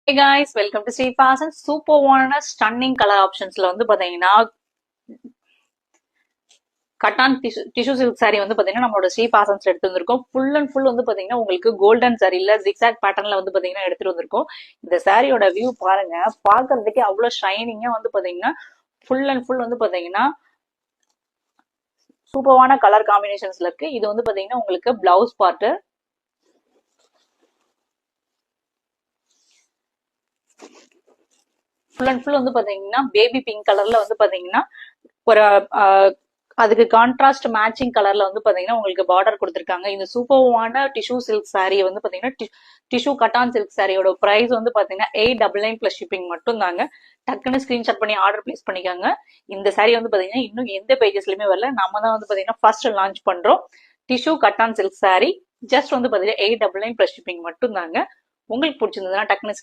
Hey guys, welcome to Sri Fashion. சூப்பர்வான stunning colour ஆப்ஷன்ஸ்ல வந்து பாத்தீங்கன்னா கட்டான் டிஷ்யூ சில்க் சாரி வந்து பாத்தீங்கன்னா நம்மளோட ஸ்ரீ ஃபாஷன்ஸ்ல எடுத்து வந்திருக்கோம். ஃபுல் அண்ட் ஃபுல் வந்து பாத்தீங்கன்னா உங்களுக்கு கோல்டன் சாரில ஜிக்ஸாக் பேட்டர்ன்ல வந்து பாத்தீங்கன்னா எடுத்துட்டு வந்திருக்கோம். இந்த சாரியோட வியூ பாருங்க, பாக்குறதுக்கே அவ்வளவு ஷைனிங்கா வந்து பாத்தீங்கன்னா ஃபுல் அண்ட் ஃபுல் வந்து பாத்தீங்கன்னா சூப்பர்வான கலர் காம்பினேஷன்ஸ்ல இருக்கு. இது வந்து பாத்தீங்கன்னா உங்களுக்கு blouse part. Full and full வந்து பாத்தீங்கன்னா பேபி பிங்க் கலர்ல வந்து பாத்தீங்கன்னா ஒரு அதுக்கு கான்ட்ராஸ்ட் மேட்சிங் கலர்ல வந்து பாத்தீங்கன்னா உங்களுக்கு பார்டர் கொடுத்துருக்காங்க. இந்த சூப்பர்வான டிஷ்யூ சில்க் சாரி வந்து பாத்தீங்கன்னா டிஷ்யூ கட்டான் சில்க் சாரியோட பிரைஸ் வந்து பாத்தீங்கன்னா 899 பிளஸ் ஷிப்பிங் மட்டும் தாங்க. டக்குன்னு ஸ்கிரீன்ஷாட் பண்ணி ஆர்டர் பிளேஸ் பண்ணிக்காங்க. இந்த சாரி வந்து பாத்தீங்கன்னா இன்னும் எந்த பேஜஸ்லயுமே வரல. நம்ம தான் வந்து பாத்தீங்கன்னா ஃபர்ஸ்ட் லான்ச் பண்றோம். டிஷ்யூ கட்டான் சில்க் சாரி ஜஸ்ட் வந்து பாத்தீங்கன்னா 899 பிளஸ் ஷிப்பிங் மட்டும் தாங்க. உங்களுக்கு பிடிச்சிருந்ததுன்னா டக்குன்னு